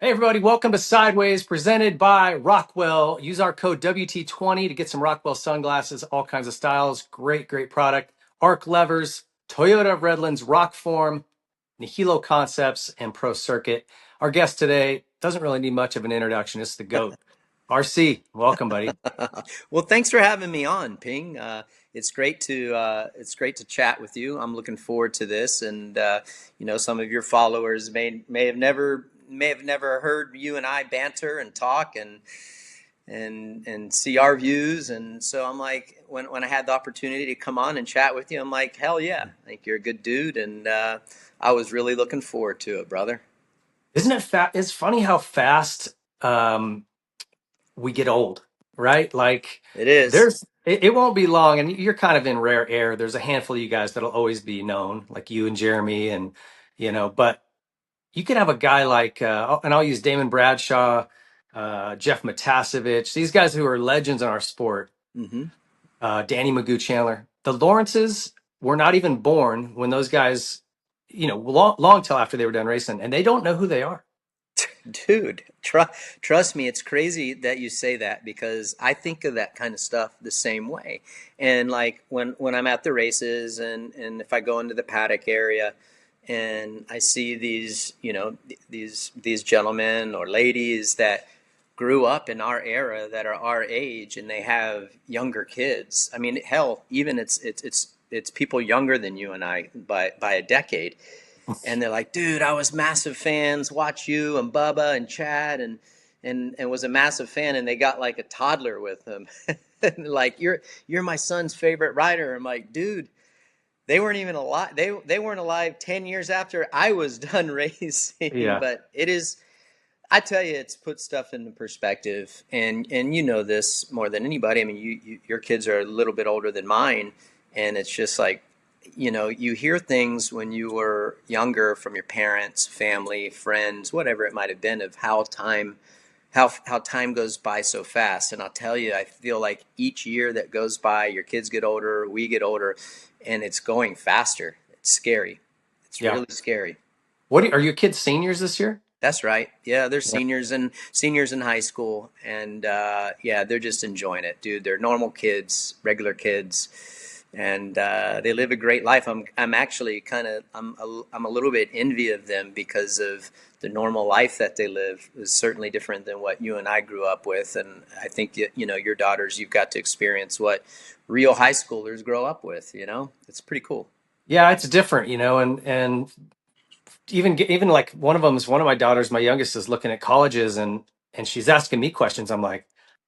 Hey everybody, welcome to Sideways, presented by Rockwell. Use our code WT20 to get some Rockwell sunglasses, all kinds of styles. Great, great product. Arc levers, Toyota of Redlands, Rockform, Nihilo Concepts, and Pro Circuit. Our guest today doesn't really need much of an introduction. It's the GOAT. RC, welcome, buddy. Well, thanks for having me on, Ping. It's great to chat with you. I'm looking forward to this, and some of your followers may have never heard you and I banter and talk and see our views, and so I'm like, when I had the opportunity to come on and chat with you, I'm like, hell yeah, I think you're a good dude, and I was really looking forward to it, brother. Isn't it It's funny how fast um, we get old, right? Like It is. it won't be long, and you're kind of in rare air. There's a handful of you guys that'll always be known, like you and Jeremy, and but you could have a guy like, and I'll use Damon Bradshaw, Jeff Matasevich, these guys who are legends in our sport, Hmm. Danny Magoo Chandler. The Lawrences were not even born when those guys, long till after they were done racing, and they don't know who they are. Dude, trust me, it's crazy that you say that because I think of that kind of stuff the same way. And like when I'm at the races and if I go into the paddock area and I see these, these gentlemen or ladies that grew up in our era that are our age and they have younger kids. I mean, hell, even it's people younger than you and I by a decade, and they're like, dude, I was massive fans, watch you and Bubba and Chad and was a massive fan, and they got like a toddler with them. And like, you're my son's favorite rider. I'm like, dude, they weren't even alive. They weren't alive 10 years after I was done racing. Yeah. But it is, I tell you, it's put stuff into perspective, and you know this more than anybody. I mean, your kids are a little bit older than mine, and it's just like, you hear things when you were younger from your parents, family, friends, whatever it might have been, of how time goes by so fast. And I'll tell you, I feel like each year that goes by, your kids get older, we get older, and it's going faster. It's scary. It's Yeah. really scary. Are your kids seniors this year? That's right. Yeah, they're Yeah. seniors in high school, and yeah, they're just enjoying it, dude. They're normal kids, regular kids, and they live a great life. I'm actually I'm a little bit envy of them because of the normal life that they live is certainly different than what you and I grew up with, and I think your daughters, you've got to experience what real high schoolers grow up with. It's pretty cool. Yeah, it's different, and even like one of my daughters, my youngest, is looking at colleges, and she's asking me questions. I'm like,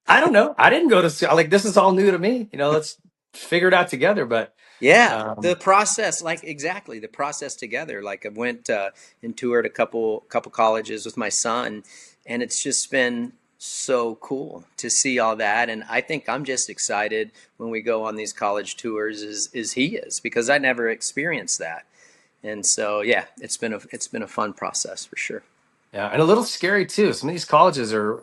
I don't know. I didn't go to school. Like, this is all new to me. Let's figure it out together. But Yeah, the um, process, like exactly the process together. Like I went and toured a couple colleges with my son, and it's just been so cool to see all that. And I think I'm just excited when we go on these college tours is he is because I never experienced that. And so yeah, it's been a fun process for sure. yeah, and a little scary too. Some of these colleges are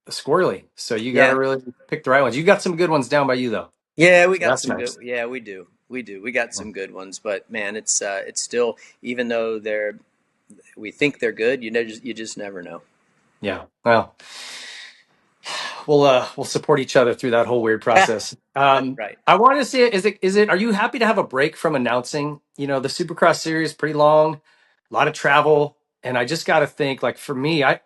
squirrely, so you got to Yeah. really pick the right ones. You got some good ones down by you though, Yeah, we so got that's some good. nice. Yeah, we do. We do. We got some good ones, but man, it's still, even though we think they're good, you just never know. Yeah. Well, we'll support each other through that whole weird process. That's right. I wanted to see it. Is it? Are you happy to have a break from announcing? The Supercross series pretty long, a lot of travel, and I just got to think. Like for me, I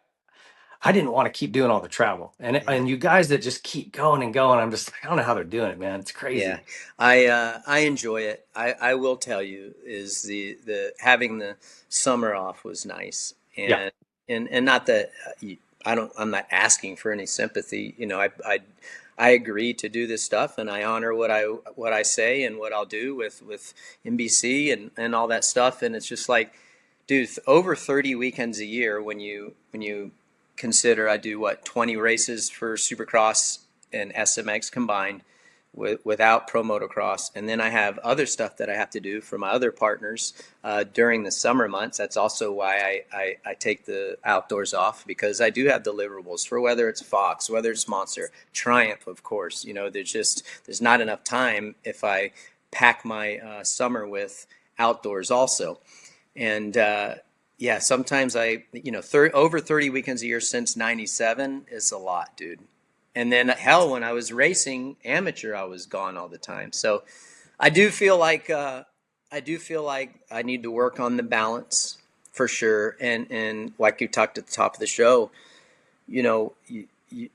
didn't want to keep doing all the travel, Yeah. and you guys that just keep going and going. I'm just like, I don't know how they're doing it, man. It's Yeah. crazy. I enjoy it. I will tell you is the having the summer off was nice, Yeah. and not that I'm not asking for any sympathy. I agree to do this stuff, and I honor what I say and what I'll do with NBC and all that stuff. And it's just like, dude, over 30 weekends a year when you consider I do what, 20 races for Supercross and SMX combined without pro motocross, and then I have other stuff that I have to do for my other partners during the summer months. That's also why I take the outdoors off, because I do have deliverables for whether it's Fox, whether it's Monster, Triumph, of course. There's not enough time if I pack my summer with outdoors also. And Yeah, sometimes over 30 weekends a year since 97 is a lot, dude. And then hell, when I was racing amateur, I was gone all the time. So I do feel like I need to work on the balance for sure. And like you talked at the top of the show,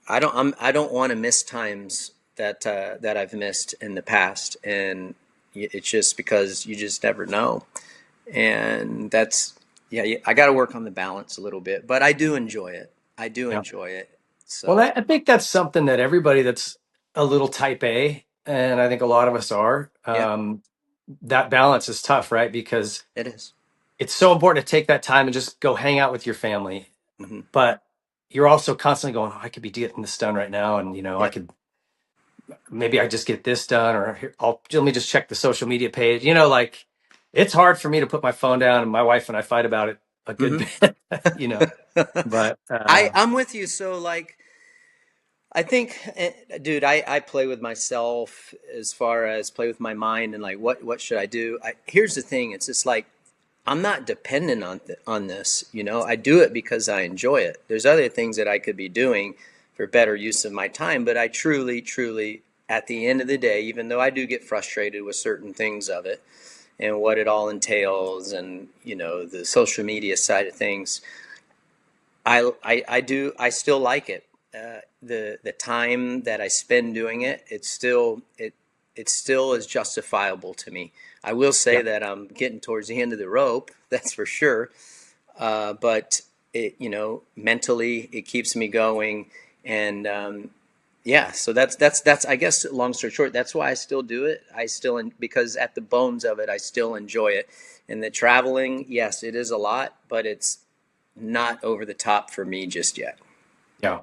I don't want to miss times that I've missed in the past, and it's just because you just never know. And that's yeah, I got to work on the balance a little bit, but I do enjoy it. I do Yeah. enjoy it. Well, So I think that's something that everybody that's a little type A, and I think a lot of us are, yeah, that balance is tough, right? Because it is. it's so important to take that time and just go hang out with your family. Mm-hmm. But you're also constantly going, oh, I could be getting this done right now. And, I Yeah. could, maybe I just get this done, or here, let me just check the social media page. Like it's hard for me to put my phone down, and my wife and I fight about it a good Mm-hmm. bit, but, I'm with you. So like I think, dude, I play with myself as far as play with my mind and like what should I do? Here's the thing: it's just like I'm not dependent on this. I do it because I enjoy it. There's other things that I could be doing for better use of my time, but I truly, truly, at the end of the day, even though I do get frustrated with certain things of it and what it all entails, and the social media side of things, I still like it. The time that I spend doing it, it still is justifiable to me. I will say yeah, that I'm getting towards the end of the rope, that's for sure. But mentally it keeps me going, and yeah. So that's I guess long story short, that's why I still do it. Because at the bones of it, I still enjoy it. And the traveling, yes, it is a lot, but it's not over the top for me just yet. yeah.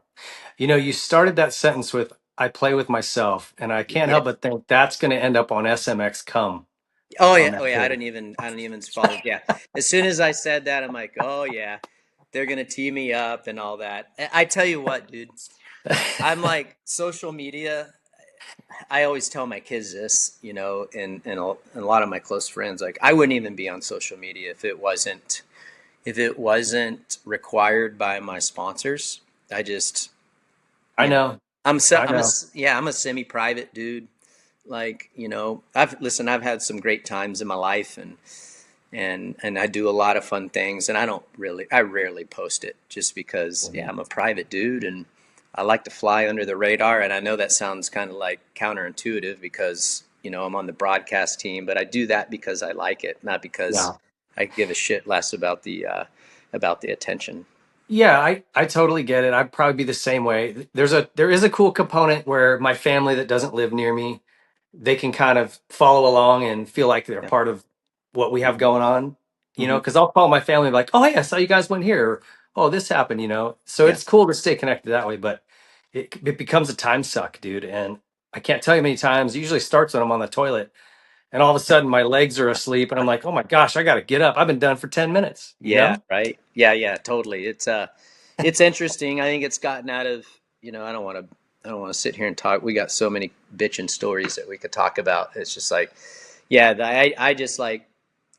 You started that sentence with "I play with myself," and I can't Yeah. help but think that's going to end up on SMX come Oh on yeah. Oh that yeah. page. I don't even follow. Yeah. As soon as I said that, I'm like, oh yeah, they're gonna tee me up and all that. I tell you what, dude. I'm like social media. I always tell my kids this, and a lot of my close friends, like I wouldn't even be on social media if it wasn't required by my sponsors. I just, I you know, know, I know. I'm a semi-private dude. Like, I've had some great times in my life, and I do a lot of fun things, and I rarely post it just because, yeah, I'm a private dude, and I like to fly under the radar. And I know that sounds kind of like counterintuitive because, I'm on the broadcast team, but I do that because I like it, not because Yeah. I give a shit less about the attention. Yeah, I totally get it. I'd probably be the same way. There is a cool component where my family that doesn't live near me, they can kind of follow along and feel like they're Yeah. part of what we have Hmm. going on, Hmm. because I'll call my family and be like, "Oh, hey, I saw you guys went here," or, "Oh, this happened," So Yeah. it's cool to stay connected that way, but it becomes a time suck, dude. And I can't tell you how many times. It usually starts when I'm on the toilet, and all of a sudden my legs are asleep, and I'm like, "Oh my gosh, I got to get up. I've been done for 10 minutes," Yeah, right. Yeah, yeah, totally. It's interesting. I think it's gotten out of, I don't want to sit here and talk. We got so many bitchin' stories that we could talk about. It's just like, yeah, I just like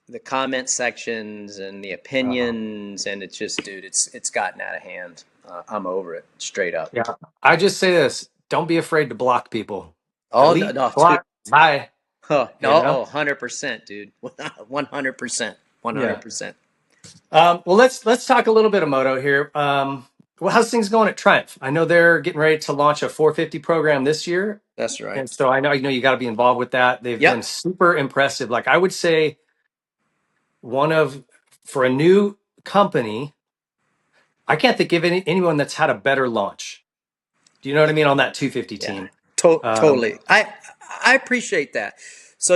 the comment sections and the Uh-huh. opinions, and it's just, dude, it's gotten out of hand. I'm over it, straight up. Yeah. I just say this, don't be afraid to block people. Oh no, Delete, no, dude. block, bye, Oh, you no, know? 100%, dude. 100%. Yeah. 100%. Well, let's talk a little bit of moto here. Well, how's things going at Triumph? I know they're getting ready to launch a 450 program this year. That's right. And so I know you got to be involved with that. They've been Yep. super impressive. Like I would say one of for a new company, I can't think of anyone that's had a better launch. Do you know what I mean on that 250 Yeah, team? Um, totally. I appreciate that. So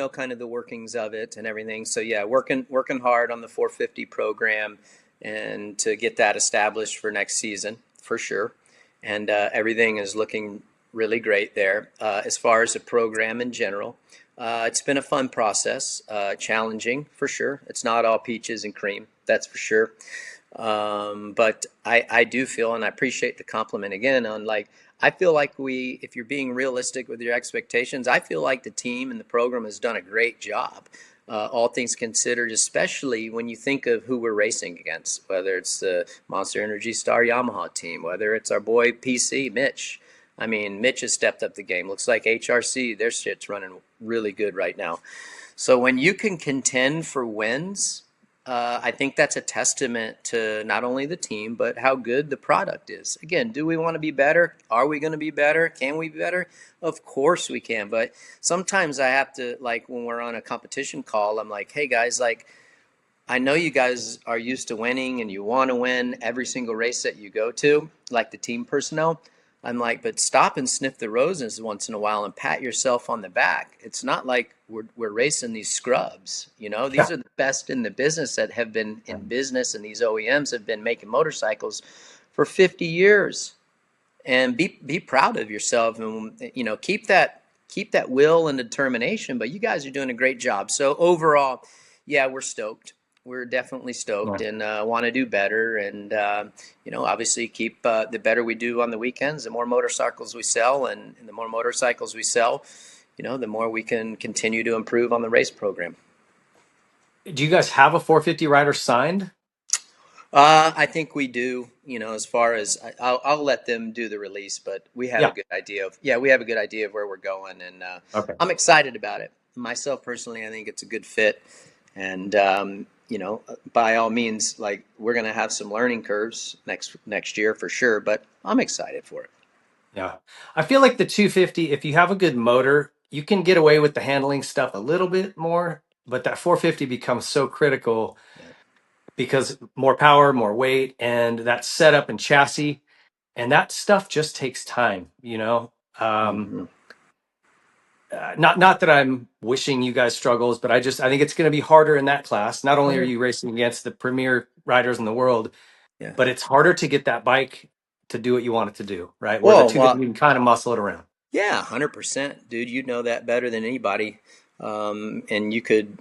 kind of the workings of it and everything. So yeah, working hard on the 450 program and to get that established for next season for sure. And everything is looking really great there. As far as the program in general, it's been a fun process, challenging for sure. It's not all peaches and cream, that's for sure. But I do feel, and I appreciate the compliment again on like, I feel like if you're being realistic with your expectations, I feel like the team and the program has done a great job. all things considered, especially when you think of who we're racing against, whether it's the Monster Energy Star Yamaha team, whether it's our boy PC, Mitch. I mean, Mitch has stepped up the game. Looks like HRC, their shit's running really good right now. So when you can contend for wins, I think that's a testament to not only the team, but how good the product is. Again, do we want to be better? Are we going to be better? Can we be better? Of course we can. But sometimes I have to, like, when we're on a competition call, I'm like, hey guys, like, I know you guys are used to winning and you want to win every single race that you go to, like the team personnel. I'm like, but stop and sniff the roses once in a while and pat yourself on the back. It's not like we're racing these scrubs. You know, these Yeah. are the best in the business that have been in business, and these OEMs have been making motorcycles for 50 years. And be proud of yourself, and keep that will and determination. But you guys are doing a great job. So overall, yeah, we're stoked. We're definitely stoked, Yeah. and want to do better. And obviously, keep the better we do on the weekends, the more motorcycles we sell, and the more motorcycles we sell, the more we can continue to improve on the race program. Do you guys have a 450 rider signed? I think we do. As far as I'll let them do the release, but we have a Yeah. good idea of where we're going, and Okay. I'm excited about it. Myself personally, I think it's a good fit, and by all means, like, we're gonna have some learning curves next year for sure, but I'm excited for it. Yeah. I feel like the 250, if you have a good motor, you can get away with the handling stuff a little bit more, but that 450 becomes so critical Yeah. because more power, more weight, and that setup and chassis, and that stuff just takes time, you know. Um, Hmm. not that I'm wishing you guys struggles, but I think it's going to be harder in that class. Not Oh only are yeah, you racing against the premier riders in the world, yeah. but it's harder to get that bike to do what you want it to do, right? Where the Well, 250 you can kind of muscle it around. yeah, 100%, dude. You know that better than anybody. And you could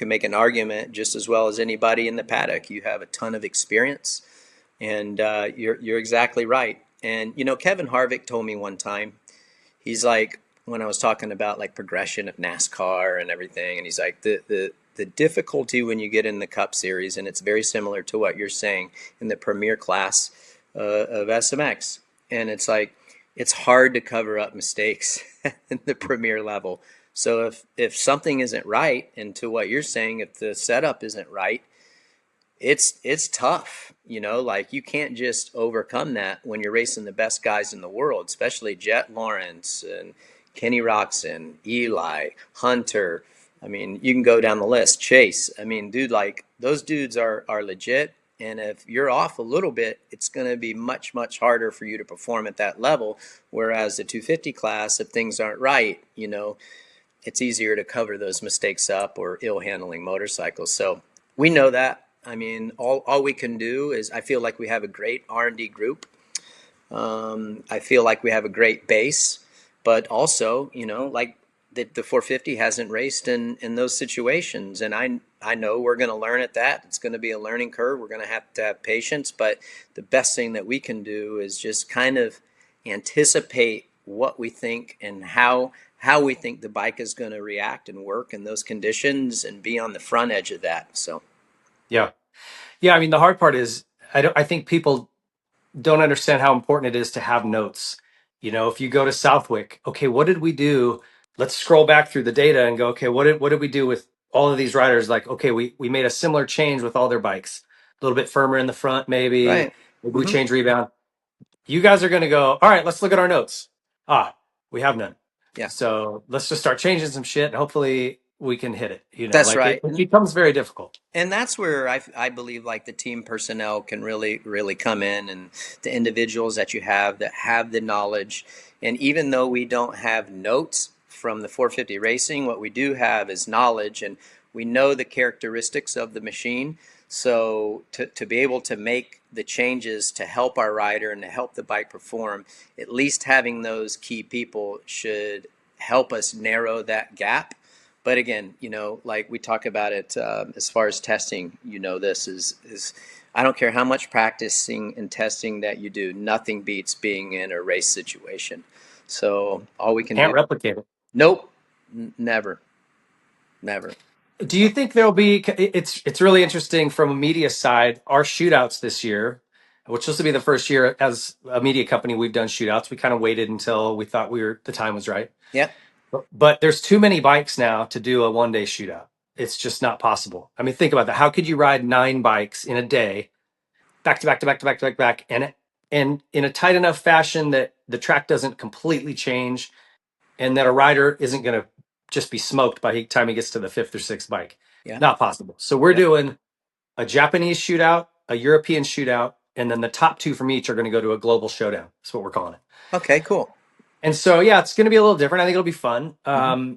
make an argument just as well as anybody in the paddock. You have a ton of experience, and you're exactly right. And Kevin Harvick told me one time, he's like, when I was talking about like progression of NASCAR and everything, and he's like, the difficulty when you get in the Cup Series, and it's very similar to what you're saying in the Premier class of SMX, and it's like, it's hard to cover up mistakes in the Premier level. So if something isn't right, and to what you're saying, if the setup isn't right, it's tough. Like, you can't just overcome that when you're racing the best guys in the world, especially Jet Lawrence and Kenny Roxon, Eli, Hunter. I mean, you can go down the list. Chase. I mean, dude, like, those dudes are legit. And if you're off a little bit, it's going to be much, much harder for you to perform at that level. Whereas the 250 class, if things aren't right, it's easier to cover those mistakes up, or ill handling motorcycles. So we know that. I mean, all we can do is, I feel like we have a great R&D group. I feel like we have a great base, but also, like, the 450 hasn't raced in those situations, and I know we're going to learn at that. It's going to be a learning curve. We're going to have patience, but the best thing that we can do is just kind of anticipate what we think and how we think the bike is going to react and work in those conditions, and be on the front edge of that. So Yeah. Yeah. I mean, the hard part is I think people don't understand how important it is to have notes. You know, if you go to Southwick, okay, what did we do? Let's scroll back through the data and go, okay, what did we do with all of these riders? Like, okay, we made a similar change with all their bikes, a little bit firmer in the front, maybe. right. Maybe we Hmm. change rebound. You guys are going to go, all right, let's look at our notes. Ah, we have none. Yeah, So let's just start changing some shit, and hopefully we can hit it. You know, that's like right. it becomes very difficult. And that's where I believe, like, the team personnel can really, really come in, and the individuals that you have that have the knowledge. And even though we don't have notes from the 450 racing, what we do have is knowledge, and we know the characteristics of the machine. So to be able to make the changes to help our rider and to help the bike perform, at least having those key people should help us narrow that gap. But again, like we talk about it, as far as testing, this is I don't care how much practicing and testing that you do, nothing beats being in a race situation. So all we can do, Can't replicate it. nope, never, never. Do you think there'll be? It's really interesting from a media side. Our shootouts this year, which this will be the first year as a media company we've done shootouts. We kind of waited until we thought the time was right. Yeah. But there's too many bikes now to do a 1 day shootout. It's just not possible. I mean, think about that. How could you ride 9 bikes in a day, back to back to back to back to back to back, and in a tight enough fashion that the track doesn't completely change, and that a rider isn't going to just be smoked by the time he gets to the fifth or sixth bike? Yeah. Not possible. So we're Yep. doing a Japanese shootout, a European shootout, and then the top two from each are going to go to a global showdown. That's what we're calling it. Okay, cool. And so, yeah, it's going to be a little different. I think it'll be fun. Hmm.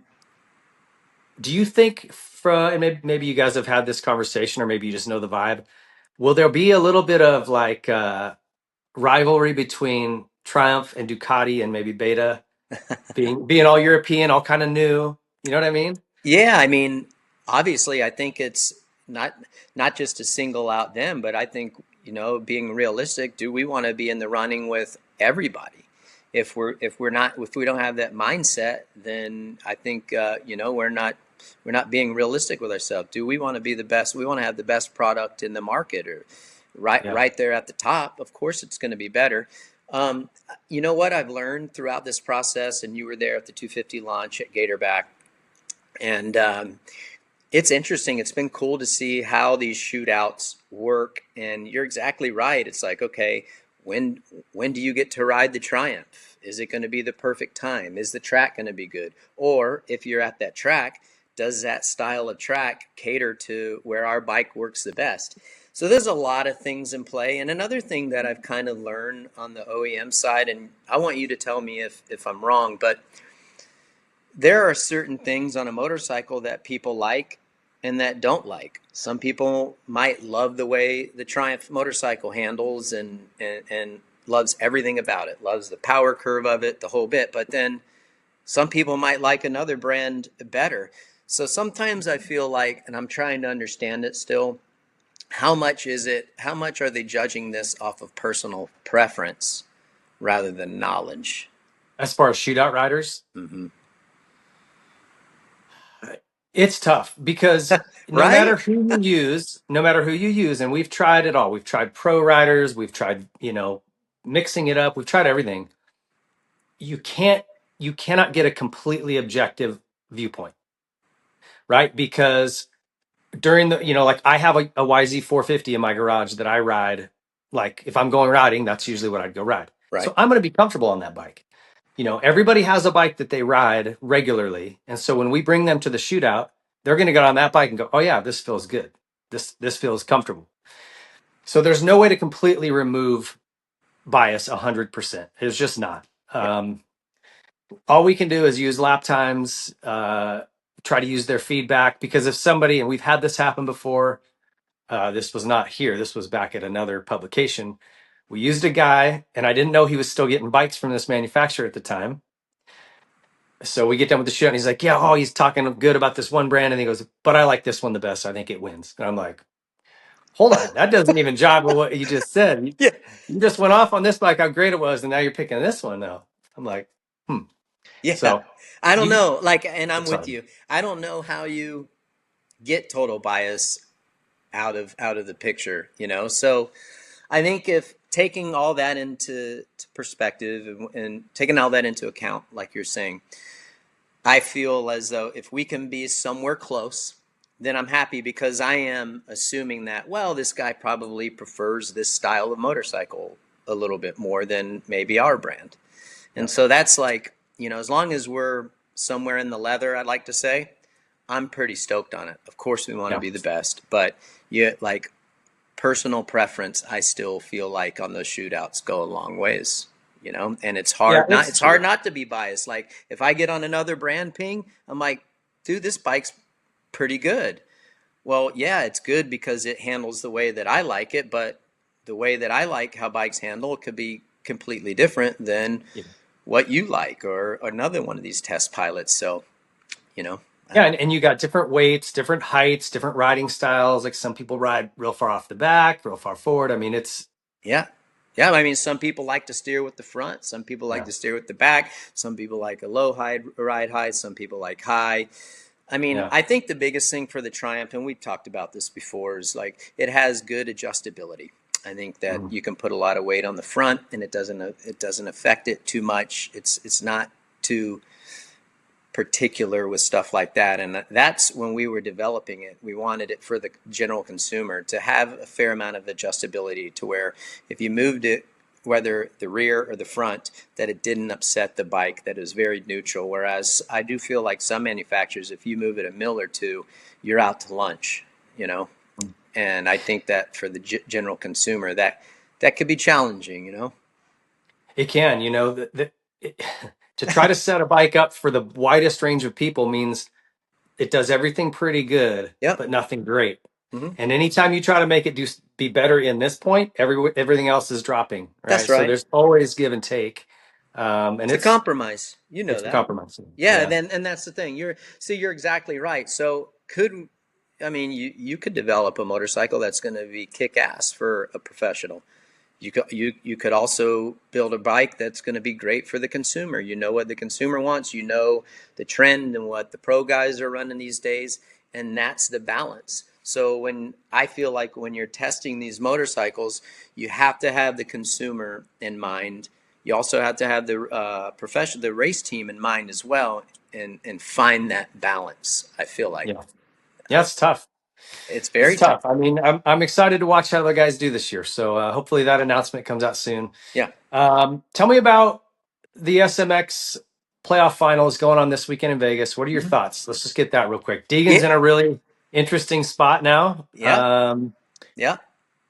Do you think, and maybe you guys have had this conversation, or maybe you just know the vibe? Will there be a little bit of like rivalry between Triumph and Ducati, and maybe Beta being all European, all kind of new? You know what I mean? Yeah, I mean, obviously, I think it's not not just to single out them, but I think, being realistic, do we want to be in the running with everybody? If we don't have that mindset, then I think we're not being realistic with ourselves. Do we want to be the best? We want to have the best product in the market, or Yeah. right there at the top. Of course, it's going to be better. Um, you know what I've learned throughout this process, and you were there at the 250 launch at Gatorback, and it's interesting. It's been cool to see how these shootouts work. And you're exactly right. It's like, okay, when when do you get to ride the Triumph? Is it going to be the perfect time? Is the track going to be good? Or if you're at that track, does that style of track cater to where our bike works the best? So there's a lot of things in play. And another thing that I've kind of learned on the OEM side, and I want you to tell me if I'm wrong, but there are certain things on a motorcycle that people like and that don't like. Some people might love the way the Triumph motorcycle handles and loves everything about it, loves the power curve of it, the whole bit. But then some people might like another brand better. So sometimes I feel like, and I'm trying to understand it still, how much are they judging this off of personal preference rather than knowledge? As far as shootout riders, Hmm. it's tough because Right? no matter who you use, and we've tried it all. We've tried pro riders, we've tried, mixing it up, we've tried everything. You can't, you cannot get a completely objective viewpoint, right? Because during like I have a YZ 450 in my garage that I ride. Like if I'm going riding, that's usually what I'd go ride. Right. So I'm going to be comfortable on that bike. Everybody has a bike that they ride regularly. And so when we bring them to the shootout, they're going to get on that bike and go, oh, yeah, this feels good. This feels comfortable. So there's no way to completely remove bias 100%. It's just not. Yeah. All we can do is use lap times, try to use their feedback. Because if somebody, and we've had this happen before, this was not here, this was back at another publication. We used a guy, and I didn't know he was still getting bikes from this manufacturer at the time. So we get done with the show, and he's like, "Yeah, oh, he's talking good about this one brand," and he goes, "But I like this one the best. I think it wins." And I'm like, "Hold on, that doesn't even jive with what you just said. You, Yeah. you just went off on this bike how great it was, and now you're picking this one now." I'm like, "Hmm." Yeah. So I don't you, know. Like, and I'm it's with hard. you. I don't know how you get total bias out of the picture, So I think if taking all that into to perspective and taking all that into account, like you're saying, I feel as though if we can be somewhere close, then I'm happy because I am assuming that, well, this guy probably prefers this style of motorcycle a little bit more than maybe our brand. Yeah, And so that's like, as long as we're somewhere in the leather, I'd like to say, I'm pretty stoked on it. Of course, we want to yeah, be the best, but like personal preference, I still feel like on those shootouts go a long ways, and yeah. it's It's hard true. not to be biased. Like if I get on another brand ping, I'm like, dude, this bike's pretty good. Well, yeah, it's good because it handles the way that I like it, but the way that I like how bikes handle could be completely different than Yeah, what you like or another one of these test pilots. So, you know, I yeah, don't, and you got different weights, different heights, different riding styles. Like some people ride real far off the back, real far forward. I mean, it's yeah. Yeah, I mean, some people like to steer with the front. Some people like yeah, to steer with the back. Some people like a low high ride height. Some people like high. I mean, Yeah. I think the biggest thing for the Triumph, and we've talked about this before, is like it has good adjustability. I think that Mm. you can put a lot of weight on the front, and it doesn't affect it too much. It's not too particular with stuff like that. And that's when we were developing it. We wanted it for the general consumer to have a fair amount of adjustability to where if you moved it, whether the rear or the front, that it didn't upset the bike, that it was very neutral. Whereas I do feel like some manufacturers, if you move it a mil or two, you're out to lunch, you know? And I think that for the general consumer, that could be challenging, you know? It can, to try to set a bike up for the widest range of people means it does everything pretty good, Yep. but nothing great. Hmm. And anytime you try to make it be better in this point, everything else is dropping, That's right? So right. there's always give and take, and It's a compromise. You know it's a that. compromise. Yeah, Yeah, then and that's the thing. You're exactly right. So I mean you could develop a motorcycle that's going to be kick ass for a professional. You could also build a bike that's going to be great for the consumer. You know what the consumer wants, you know the trend and what the pro guys are running these days, and that's the balance. So when I feel like when you're testing these motorcycles, you have to have the consumer in mind. You also have to have the race team in mind as well, and find that balance. I feel like yeah, yeah. It's tough. it's It's very tough. tough. I mean, I'm excited to watch how the guys do this year. So hopefully that announcement comes out soon. Yeah. Tell me about the SMX playoff finals going on this weekend in Vegas. What are your Mhm. thoughts? Let's just get that real quick. Degan's Yeah. in a really interesting spot now. Yeah. Yeah.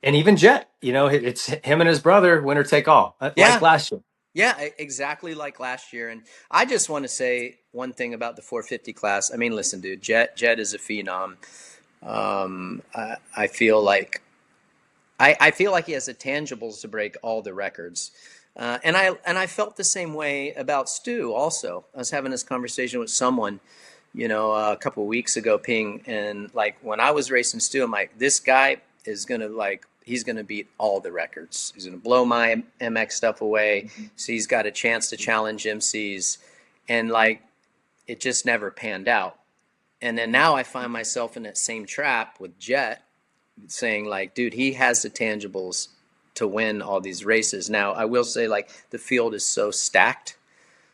And even Jet, it's him and his brother, winner take all, like Yeah. last year. Yeah, exactly like last year. And I just want to say one thing about the 450 class. I mean, listen, dude, Jet is a phenom. I feel like I feel like he has the tangibles to break all the records. And I felt the same way about Stu. Also, I was having this conversation with someone, a couple of weeks ago, Ping, and like when I was racing Stu, I'm like, this guy is gonna he's gonna beat all the records. He's gonna blow my MX stuff away. So he's got a chance to challenge MCs, and like it just never panned out. And then now I find myself in that same trap with Jet, saying like, dude, he has the tangibles to win all these races. Now I will say like the field is so stacked,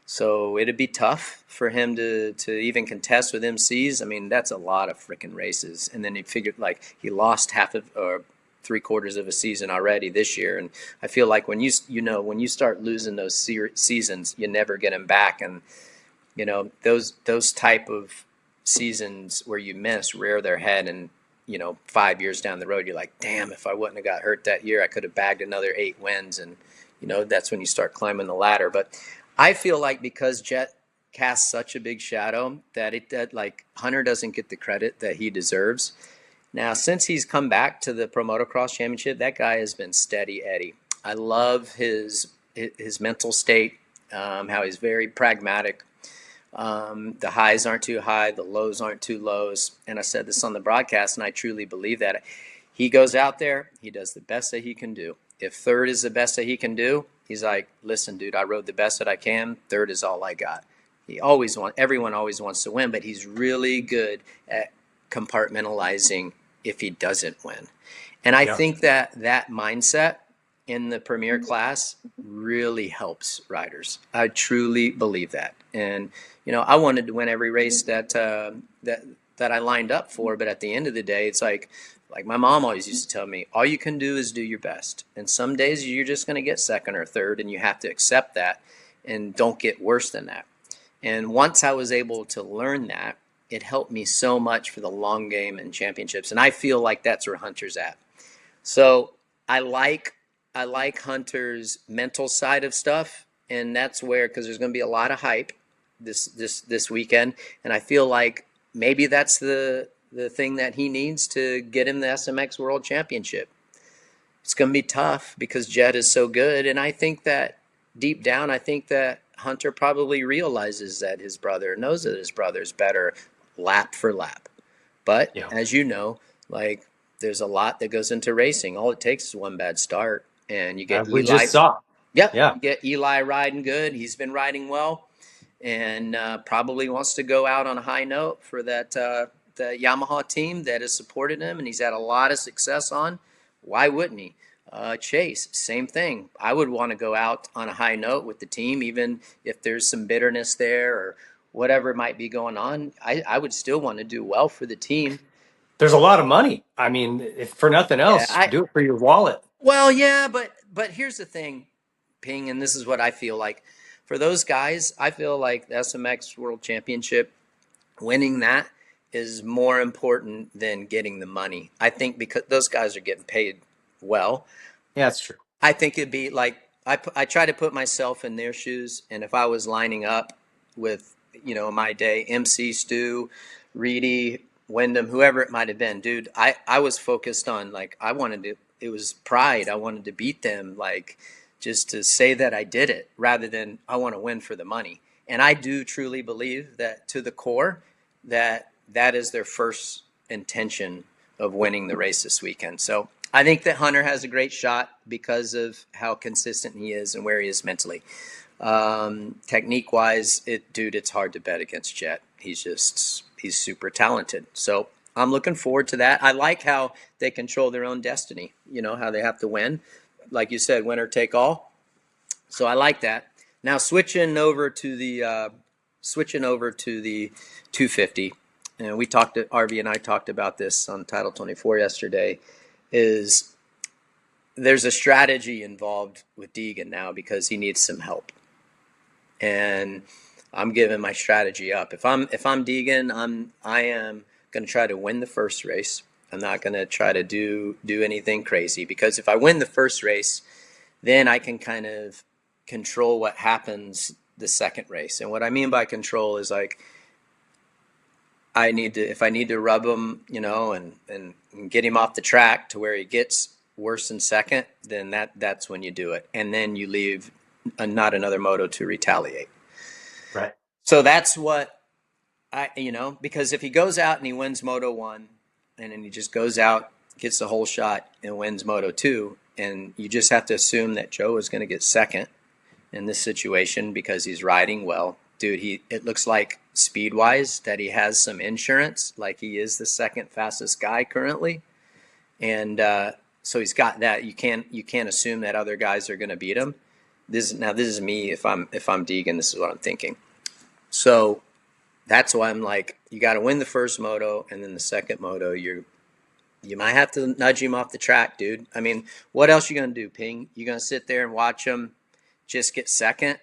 so it'd be tough for him to even contest with MCs. I mean, that's a lot of freaking races. And then he figured like he lost half of or 3/4 of a season already this year. And I feel like when when you start losing those seasons, you never get them back. And those type of seasons where you miss rear their head, and 5 years down the road you're like, damn, if I wouldn't have got hurt that year I could have bagged another 8 wins. And that's when you start climbing the ladder. But I feel like because Jet casts such a big shadow that like Hunter doesn't get the credit that he deserves. Now since he's come back to the Pro Motocross Championship, that guy has been steady Eddie. I love his mental state, how he's very pragmatic. The highs aren't too high, the lows aren't too lows. And I said this on the broadcast, and I truly believe that. He goes out there, he does the best that he can do. If third is the best that he can do, he's like, listen, dude, I rode the best that I can. Third is all I got. Everyone always wants to win, but he's really good at compartmentalizing if he doesn't win. And I Yeah. think that mindset in the premier class really helps riders. I truly believe that. And I wanted to win every race that I lined up for, but at the end of the day, it's like my mom always used to tell me, all you can do is do your best. And some days you're just going to get second or third, and you have to accept that and don't get worse than that. And once I was able to learn that, it helped me so much for the long game and championships. And I feel like that's where Hunter's at. So I like Hunter's mental side of stuff, and that's where, because there's going to be a lot of hype this weekend, and I feel like maybe that's the thing that he needs to get him the SMX World Championship. It's going to be tough because Jet is so good, and I think that deep down, I think that Hunter probably realizes that his brother knows that his brother's better lap for lap. But Yeah. as you know, like there's a lot that goes into racing. All it takes is one bad start, and you get We Eli. just saw. Yep, Yeah. you get Eli riding good. He's been riding well, and probably wants to go out on a high note for that the Yamaha team that has supported him and he's had a lot of success on. Why wouldn't he? Chase, same thing. I would want to go out on a high note with the team, even if there's some bitterness there or whatever might be going on. I would still want to do well for the team. There's a lot of money. I mean, if for nothing Yeah, else, do it for your wallet. well, yeah, but here's the thing, Ping, and this is what I feel like. For those guys, I feel like the SMX World Championship, winning that is more important than getting the money. I think because those guys are getting paid well. Yeah, that's true. I think it'd be like I try to put myself in their shoes, and if I was lining up with my day, MC Stu, Reedy, Wyndham, whoever it might have been, dude, I was focused on like I wanted to. It was pride. I wanted to beat them, like just to say that I did it, rather than I want to win for the money. And I do truly believe that to the core, that is their first intention of winning the race this weekend. So I think that Hunter has a great shot because of how consistent he is and where he is mentally. Technique wise, dude, it's hard to bet against Jet. He's super talented. So I'm looking forward to that. I like how they control their own destiny, how they have to win. Like you said, winner take all. So I like that. Now switching over to the 250, and RV and I talked about this on Title 24 yesterday, is there's a strategy involved with Degan now because he needs some help. And I'm giving my strategy up. If I'm Degan, I am going to try to win the first race. I'm not going to try to do anything crazy, because if I win the first race, then I can kind of control what happens the second race. And what I mean by control is like if I need to rub him, and get him off the track to where he gets worse than second, then that's when you do it. And then you leave not another moto to retaliate. Right. So that's what because if he goes out and he wins Moto 1 and then he just goes out, gets the whole shot and wins Moto 2, and you just have to assume that Joe is going to get second in this situation because he's riding well. Dude, it looks like speed-wise that he has some insurance, like he is the second fastest guy currently. And so he's got that. You can't assume that other guys are going to beat him. This is me. If I'm Degan, this is what I'm thinking. So that's why I'm like, you got to win the first moto, and then the second moto, you might have to nudge him off the track, dude. I mean, what else are you going to do, Ping? You going to sit there and watch him just get second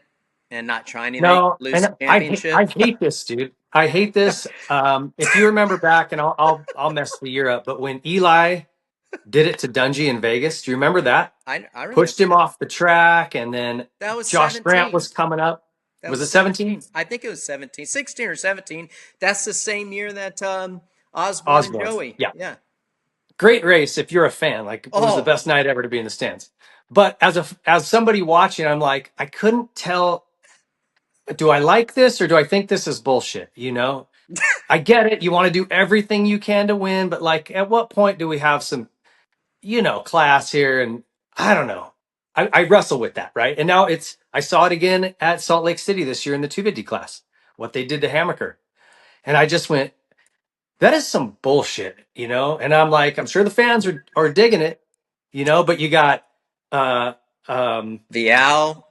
and not try anything, No, lose and the I championship? hate this, dude. I hate this. If you remember back, and I'll mess the year up, but when Eli did it to Dungy in Vegas, do you remember that? I remember Pushed him that. off the track, and then That was Josh Grant 17. was coming up. That Was was it 17? 17. I think it was 17, 16 or 17. That's the same year that Osborne and Osborne. Joey. Yeah. Yeah. Great race if you're a fan. Like, it was the Oh, best night ever to be in the stands. But as somebody watching, I'm like, I couldn't tell, do I like this or do I think this is bullshit? I get it. You want to do everything you can to win, but like, at what point do we have some, class here? And I don't know. I wrestle with that, right? And now I saw it again at Salt Lake City this year in the 250 class, what they did to Hammaker. And I just went, that is some bullshit. And I'm like, I'm sure the fans are digging it, but you got, uh, Vial, the,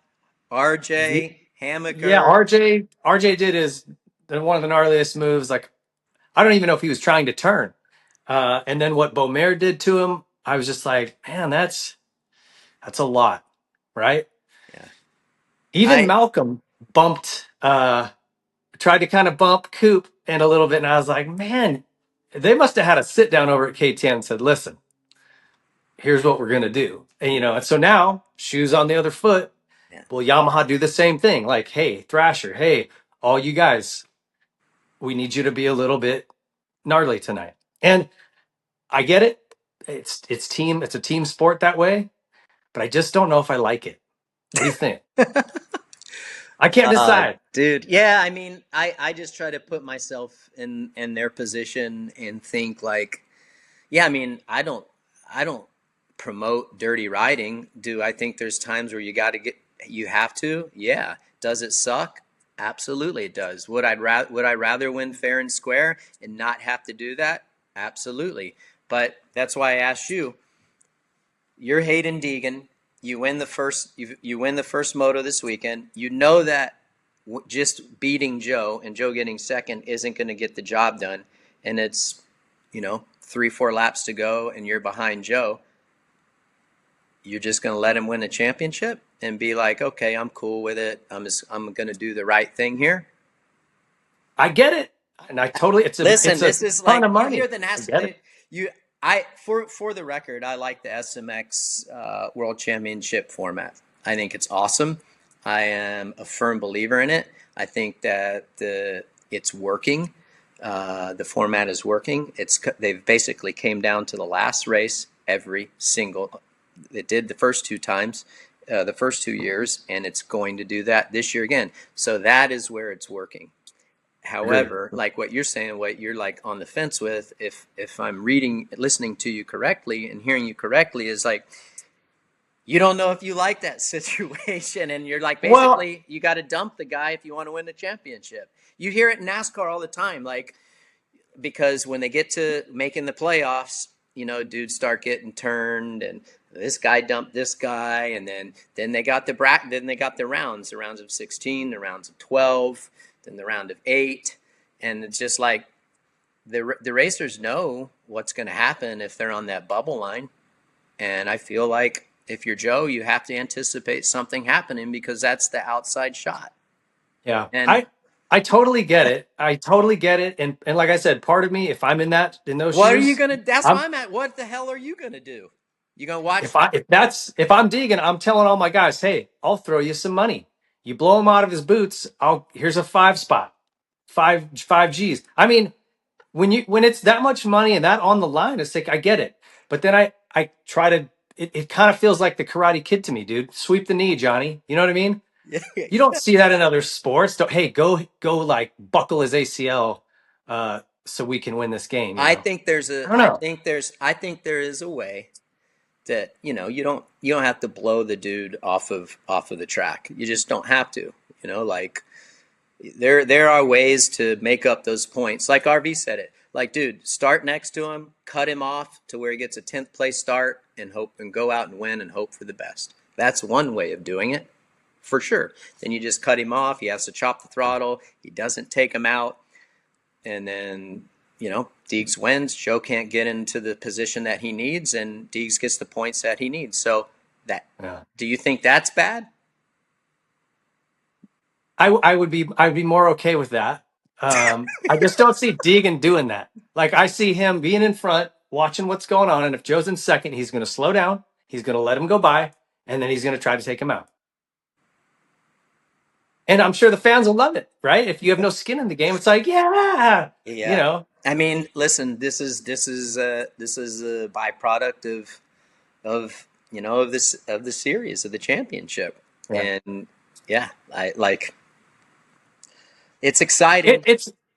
RJ, yeah, Hammaker. RJ did one of the gnarliest moves. Like, I don't even know if he was trying to turn. And then what Beaumer did to him, I was just like, man, that's a lot, right? Yeah. Even I Malcolm tried to kind of bump Coop in a little bit, and I was like, man, they must have had a sit down over at KTN and said, listen, here's what we're gonna do. And and so now, shoes on the other foot, yeah. will Yamaha do the same thing? Like, hey, Thrasher, hey, all you guys, we need you to be a little bit gnarly tonight. And I get it. It's a team sport that way, but I just don't know if I like it. What do you think? I can't decide. Dude, yeah, I mean, I just try to put myself in their position and think like, yeah, I mean, I don't promote dirty riding. Do I think there's times where you have to? Yeah. Does it suck? Absolutely, it does. Would I rather win fair and square and not have to do that? Absolutely. But that's why I asked you. You're Hayden Degan. You win the first moto this weekend. You know that just beating Joe and Joe getting second isn't going to get the job done, and it's 3-4 laps to go, and you're behind Joe. You're just going to let him win the championship and be like, okay, I'm cool with it. I'm going to do the right thing here. I get it, and I totally. Listen, It's a this is ton like of you hear money. the I get it. you for the record, I like the SMX World Championship format. I think it's awesome. I am a firm believer in it. I think that it's working. The format is working. They've basically came down to the last race every single. It did the first two times, the first 2 years, and it's going to do that this year again. So that is where it's working. Agreed. However, like what you're saying, what you're like on the fence with, if I'm listening to you correctly and hearing you correctly, is like you don't know if you like that situation, and you're like Well, basically you got to dump the guy if you want to win the championship. You hear it in NASCAR all the time, like because when they get to making the playoffs, dudes start getting turned, and this guy dumped this guy, and then they got then they got the rounds of 16, the rounds of 12, then the round of 8, and it's just like the racers know what's going to happen if they're on that bubble line, and I feel like if you're Joe, you have to anticipate something happening because that's the outside shot. yeah, And I totally get it. I totally get it, and like I said, part of me, if I'm in those what are you shoes, gonna? That's why I'm I'm at. What the hell are you gonna do? You gonna watch? if I'm Deegan, I'm telling all my guys, hey, I'll throw you some money. You blow him out of his boots, here's a 5 spot, five G's. I mean, when it's that much money and that on the line, it's like I get it. But then I try to it kind of feels like the Karate Kid to me, dude. Sweep the knee, Johnny. You know what I mean? You don't see that in other sports. Hey, go like buckle his ACL so we can win this game, I think there's I a. don't know. I think there is a way that you don't have to blow the dude off of the track. You just don't have to. Like there are ways to make up those points. Like RV said it. Like, dude, start next to him, cut him off to where he gets a 10th place start, and hope and go out and win and hope for the best. That's one way of doing it, for sure. Then you just cut him off. He has to chop the throttle. He doesn't take him out, and then Deegs wins. Joe can't get into the position that he needs, and Deegs gets the points that he needs. So that, Yeah. do you think that's bad? I'd be more okay with that. I just don't see Deegan doing that. Like I see him being in front, watching what's going on, and if Joe's in second, he's going to slow down. He's going to let him go by, and then he's going to try to take him out. And I'm sure the fans will love it, right? If you have no skin in the game, it's like, yeah, you Yeah. know, I mean, listen, this is a byproduct of the series of the championship, yeah. and yeah, I like it's exciting.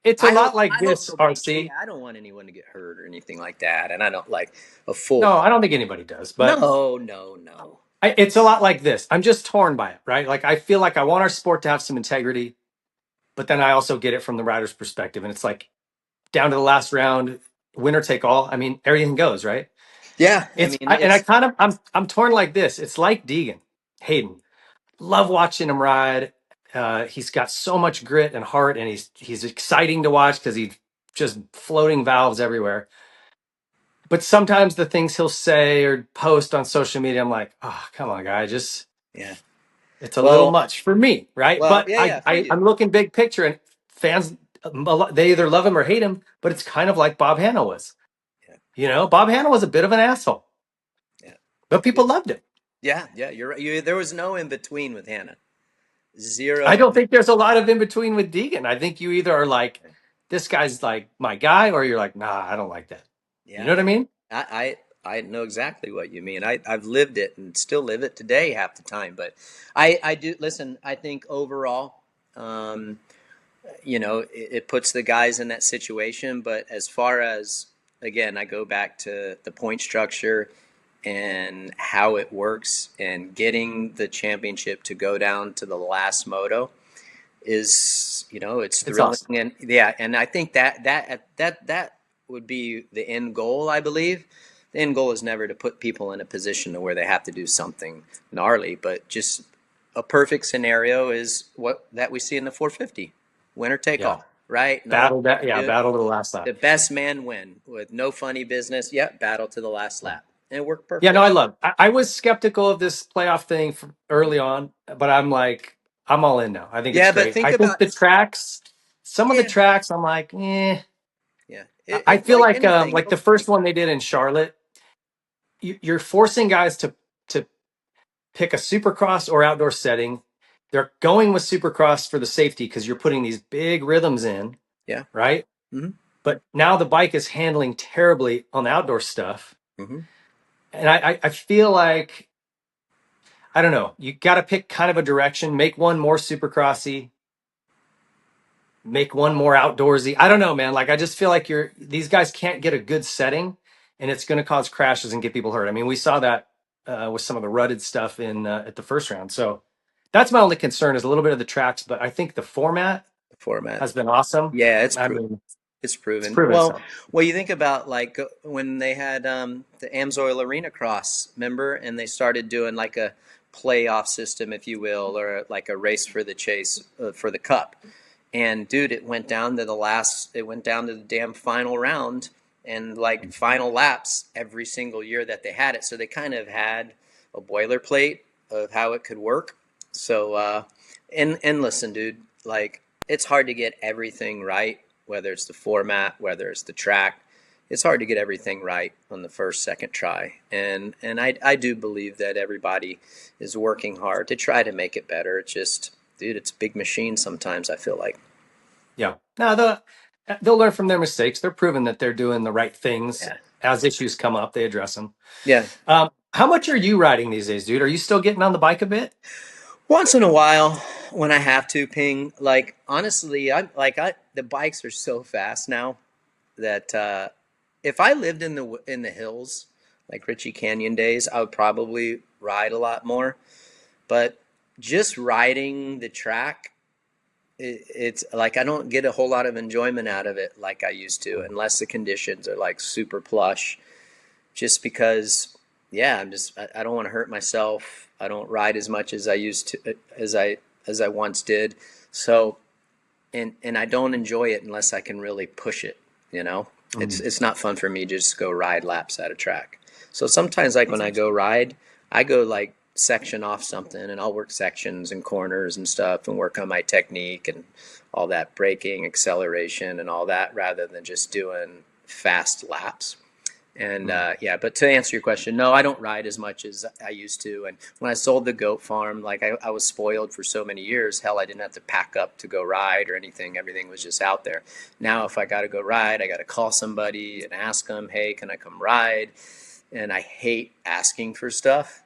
It's a lot like I hope this, nobody. RC. Yeah, I don't want anyone to get hurt or anything like that, and I don't like a full. No, I don't think anybody does, but No, no, no. it's a lot like this. I'm just torn by it, right? Like I feel like I want our sport to have some integrity, but then I also get it from the rider's perspective, and it's like down to the last round, winner take all. I mean, everything goes, right? Yeah, I mean And I it's kind of I'm torn like this. It's like Deegan, Hayden. Love watching him ride. He's got so much grit and heart, and he's exciting to watch because he's just floating valves everywhere. But sometimes the things he'll say or post on social media, I'm like, oh, come on, guy, just yeah. it's a little Well, much for me, right? well, But yeah, yeah, for you. I'm looking big picture, and fans they either love him or hate him. But it's kind of like Bob Hanna was. Yeah, Bob Hanna was a bit of an asshole, yeah, but people loved him. yeah, yeah. You're right. There was no in between with Hannah. I Zero. don't think there's a lot of in between with Deegan. I think you either are like, this guy's like my guy, or you're like, nah, I don't like that. You know Yeah, what I mean? I know exactly what you mean. I've lived it and still live it today half the time. But I do listen. I think overall, um, it puts the guys in that situation. But as far as again, I go back to the point structure and how it works and getting the championship to go down to the last moto. is, it's It's thrilling. awesome. And yeah, and I think that would be the end goal, I believe. The end goal is never to put people in a position to where they have to do something gnarly, but just a perfect scenario is what that we see in the 450, winner take Yeah. all, right? No, Battle that. Yeah. Battle to the last the lap. best man win with no funny business. Yep, battle to the last lap, and it worked Yeah, no, perfect. I love. I was skeptical of this playoff thing from early on, but I'm like, I'm all in now. I think it's Yeah, but great. think I think about, the tracks, some of the yeah, tracks, I'm like, eh. yeah, I it feel like anything, like the it'll. first one they did in Charlotte, you're forcing guys to pick a supercross or outdoor setting. They're going with supercross for the safety because you're putting these big rhythms in, Yeah. right? Mm-hmm. But now the bike is handling terribly on the outdoor stuff. Mm-hmm. And I feel like, I don't know, you got to pick kind of a direction, make one more supercrossy, make one more outdoorsy. I don't know, man. Like, I just feel like these guys can't get a good setting and it's going to cause crashes and get people hurt. I mean, we saw that with some of the rutted stuff in at the first round. So that's my only concern is a little bit of the tracks, but I think the format The format. has been awesome. Yeah, it's I proven. mean, It's it's proven. proven Well, itself. you think about like when they had the Amsoil Arena Cross, remember, and they started doing like a playoff system, if you will, or like a race for the chase for the cup. And dude, it went down to the last. It went down to the damn final round and like final laps every single year that they had it. So they kind of had a boilerplate of how it could work. So and listen, dude, like it's hard to get everything right, whether it's the format, whether it's the track. It's hard to get everything right on the first, second try. And I do believe that everybody is working hard to try to make it better. It's just, dude, it's a big machine sometimes, I feel like. Yeah. No, they'll learn from their mistakes. They're proving that they're doing the right things. Yeah. As issues come up, they address them. Yeah. How much are you riding these days, dude? Are you still getting on the bike a bit? Once in a while when I have to ping, like honestly, I the bikes are so fast now that if I lived in the hills like Ritchie Canyon days, I would probably ride a lot more. But just riding the track, it's like I don't get a whole lot of enjoyment out of it like I used to, unless the conditions are like super plush. Just because, yeah, I don't want to hurt myself. I don't ride as much as I used to, as I once did. So, and I don't enjoy it unless I can really push it. You know, Mhm. it's not fun for me to just go ride laps at a track. So sometimes, like when I go ride, I go like section off something, and I'll work sections and corners and stuff, and work on my technique and all that braking, acceleration, and all that, rather than just doing fast laps. And Mhm. yeah, but to answer your question, no, I don't ride as much as I used to. And when I sold the goat farm, like I was spoiled for so many years. Hell, I didn't have to pack up to go ride or anything. Everything was just out there. Now, if I got to go ride, I got to call somebody and ask them, hey, can I come ride? And I hate asking for stuff.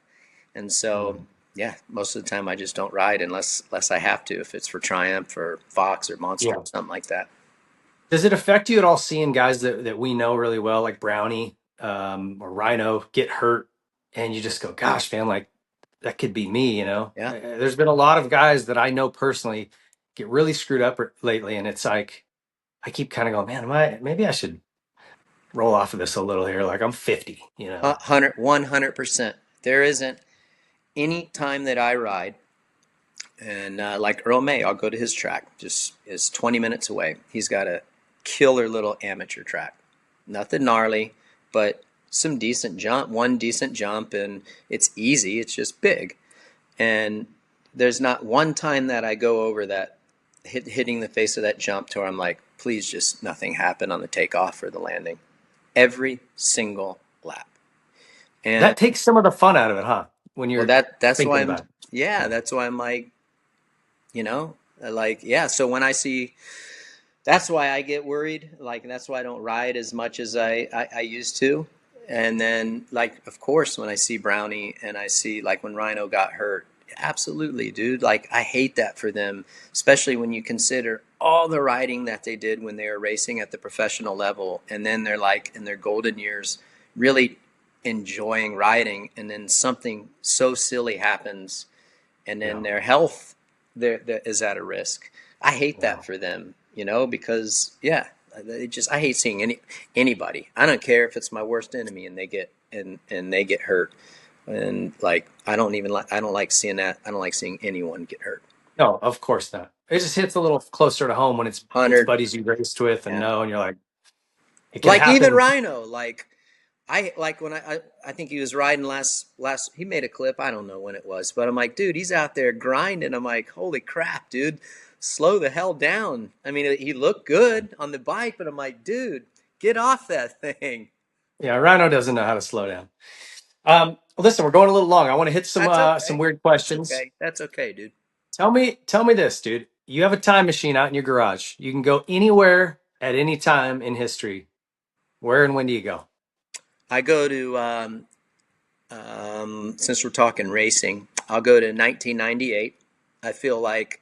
And so, Mhm. yeah, most of the time I just don't ride unless I have to, if it's for Triumph or Fox or Monster or Yeah. something like that. Does it affect you at all seeing guys that we know really well, like Brownie or Rhino, get hurt, and you just go, "Gosh, man, like that could be me," you know? Yeah. There's been a lot of guys that I know personally get really screwed up lately, and it's like I keep kind of going, "Man, maybe I should roll off of this a little here. Like I'm 50, you know?" 100%. There isn't any time that I ride, and like Earl May, I'll go to his track. Just is 20 minutes away. He's got a killer little amateur track. Nothing gnarly, but some decent jump, one decent jump, and it's easy. It's just big. And there's not one time that I go over that hitting the face of that jump to where I'm like, please just nothing happen on the takeoff or the landing. Every single lap. And That takes some of the fun out of it, huh? When well, you're that's why thinking I'm, about it. yeah, Yeah. that's why I'm like, like, yeah. So when I see, that's why I get worried. Like, that's why I don't ride as much as I used to. And then, like, of course, when I see Brownie and I see, like, when Rhino got hurt, absolutely, dude. Like, I hate that for them, especially when you consider all the riding that they did when they were racing at the professional level. And then they're like, in their golden years, really enjoying riding. And then something so silly happens. And then Yeah. their health is at a risk. I hate Yeah. that for them, because yeah, I hate seeing anybody. I don't care if it's my worst enemy and they get hurt. And like I don't like seeing that. I don't like seeing anyone get hurt. No, of course not. It just hits a little closer to home when it's 100, buddies you raced with and yeah. know, and you're like, it can Like even happen. Rhino, like I like when I think he was riding last he made a clip, I don't know when it was, but I'm like, dude, he's out there grinding. I'm like, holy crap, dude, slow the hell down. I mean, he looked good on the bike, but I'm like, dude, get off that thing. Yeah, Rhino doesn't know how to slow down. Listen, we're going a little long. I want to hit That's some okay. weird That's questions. okay. That's okay, dude. Tell me this, dude. You have a time machine out in your garage. You can go anywhere at any time in history. Where and when do you go? I go to since we're talking racing, I'll go to 1998. I feel like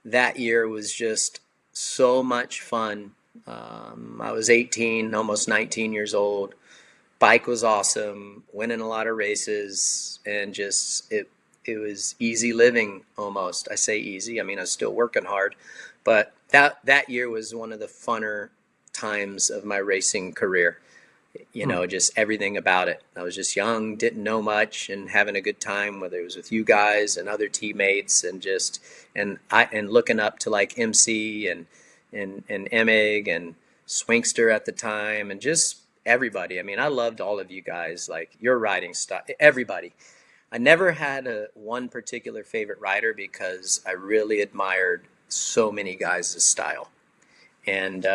that year was just so much fun. I was 18, almost 19 years old. Bike was awesome, winning a lot of races, and just it was easy living almost. I say easy. I mean, I was still working hard, but that year was one of the funner times of my racing career. Hmm. Just everything about it. I was just young, didn't know much, and having a good time, whether it was with you guys and other teammates, and looking up to like MC and Emig and Swinkster at the time, and just everybody. I mean, I loved all of you guys, like your riding style, everybody. I never had a one particular favorite rider because I really admired so many guys' style. And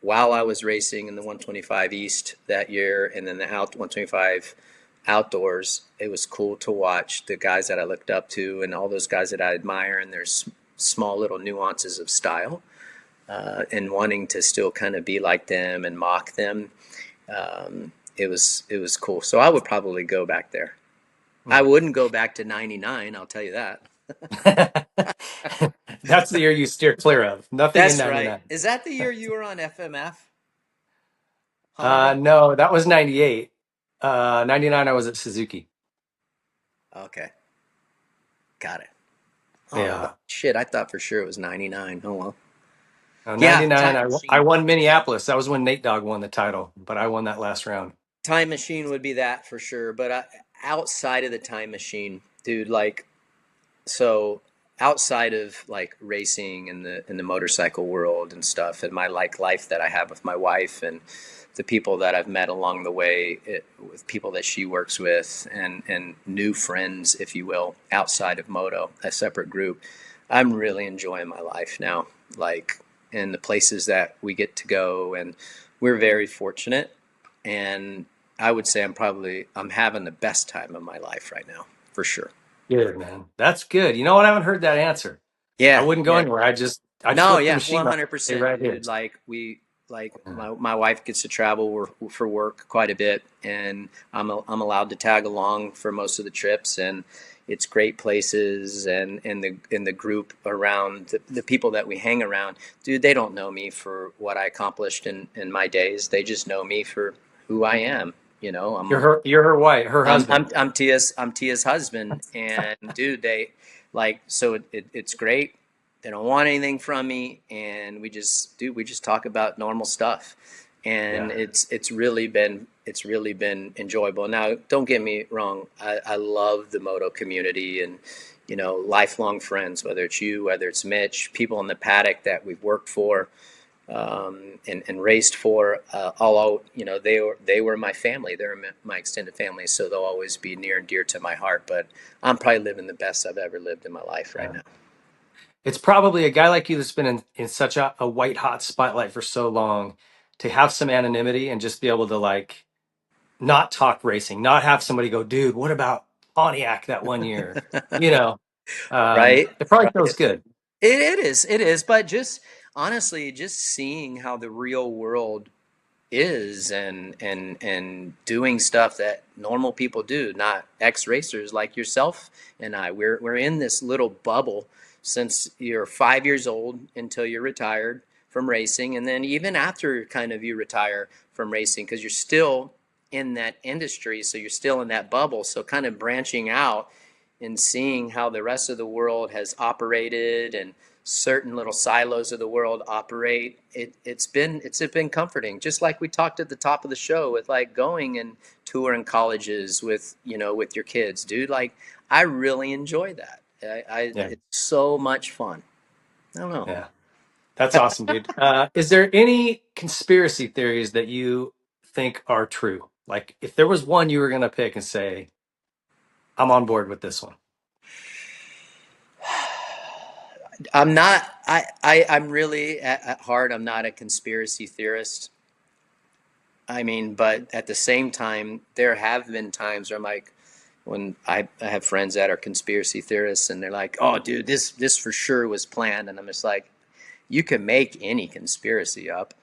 while I was racing in the 125 East that year and then the 125 outdoors, it was cool to watch the guys that I looked up to and all those guys that I admire and their small little nuances of style, and wanting to still kind of be like them and mock them. It was cool. So I would probably go back there. I Hmm. wouldn't go back to 99, I'll tell you that. That's the year you steer clear of. Nothing in That's right. 99. Is that the year you were on FMF Honda? No, that was 98. 99, I was at Suzuki. Okay, got it. Oh, well, Yeah. shit, I thought for sure it was 99. Oh, well. Yeah, 99, Time I Machine. won Minneapolis. That was when Nate Dogg won the title, but I won that last round. Time Machine would be that for sure. But outside of the Time Machine, dude, like, so outside of like racing and the motorcycle world and stuff, and my like life that I have with my wife and the people that I've met along the way, with people that she works with and new friends, if you will, outside of moto, a separate group, I'm really enjoying my life now. Like, in the places that we get to go, and we're very fortunate. And I would say I'm having the best time of my life right now, for sure. Good, man. That's good. You know what? I haven't heard that answer. I Yeah, wouldn't go yeah. anywhere. I'd No, flip the yeah, machine up. Stay 100%, right here. dude. Like Yeah. my wife gets to travel for work quite a bit, and I'm allowed to tag along for most of the trips, and it's great places, and in the group around the people that we hang around, dude. They don't know me for what I accomplished in my days. They just know me for who I am. You know, You're her wife, her husband. I'm Tia's husband, and dude, they like so it's great. They don't want anything from me, and we just talk about normal stuff, and Yeah. it's really been enjoyable. Now, don't get me wrong, I love the moto community and lifelong friends, whether it's you, whether it's Mitch, people in the paddock that we've worked for, and raced for, all they were my family. They're my extended family, so they'll always be near and dear to my heart. But I'm probably living the best I've ever lived in my life right Yeah. now. It's probably a guy like you that's been in such a white hot spotlight for so long to have some anonymity and just be able to like not talk racing, not have somebody go, dude, what about Pontiac that one year? You know, Right, it probably right. feels good. It is. But just honestly, just seeing how the real world is, and doing stuff that normal people do, not ex racers like yourself and I. We're in this little bubble since you're 5 years old until you're retired from racing, and then even after kind of you retire from racing, because you're still in that industry, so you're still in that bubble. So kind of branching out, and seeing how the rest of the world has operated and certain little silos of the world operate, it's been comforting. Just like we talked at the top of the show with like going and touring colleges with with your kids, dude. Like I really enjoy that. Yeah. It's so much fun. I don't know. Yeah. That's awesome, dude. Is there any conspiracy theories that you think are true? Like, if there was one you were going to pick and say, I'm on board with this one. I'm not. I'm really at heart. I'm not a conspiracy theorist. I mean, but at the same time, there have been times where I'm like, when I have friends that are conspiracy theorists, and they're like, "Oh, dude, this for sure was planned," and I'm just like, you can make any conspiracy up,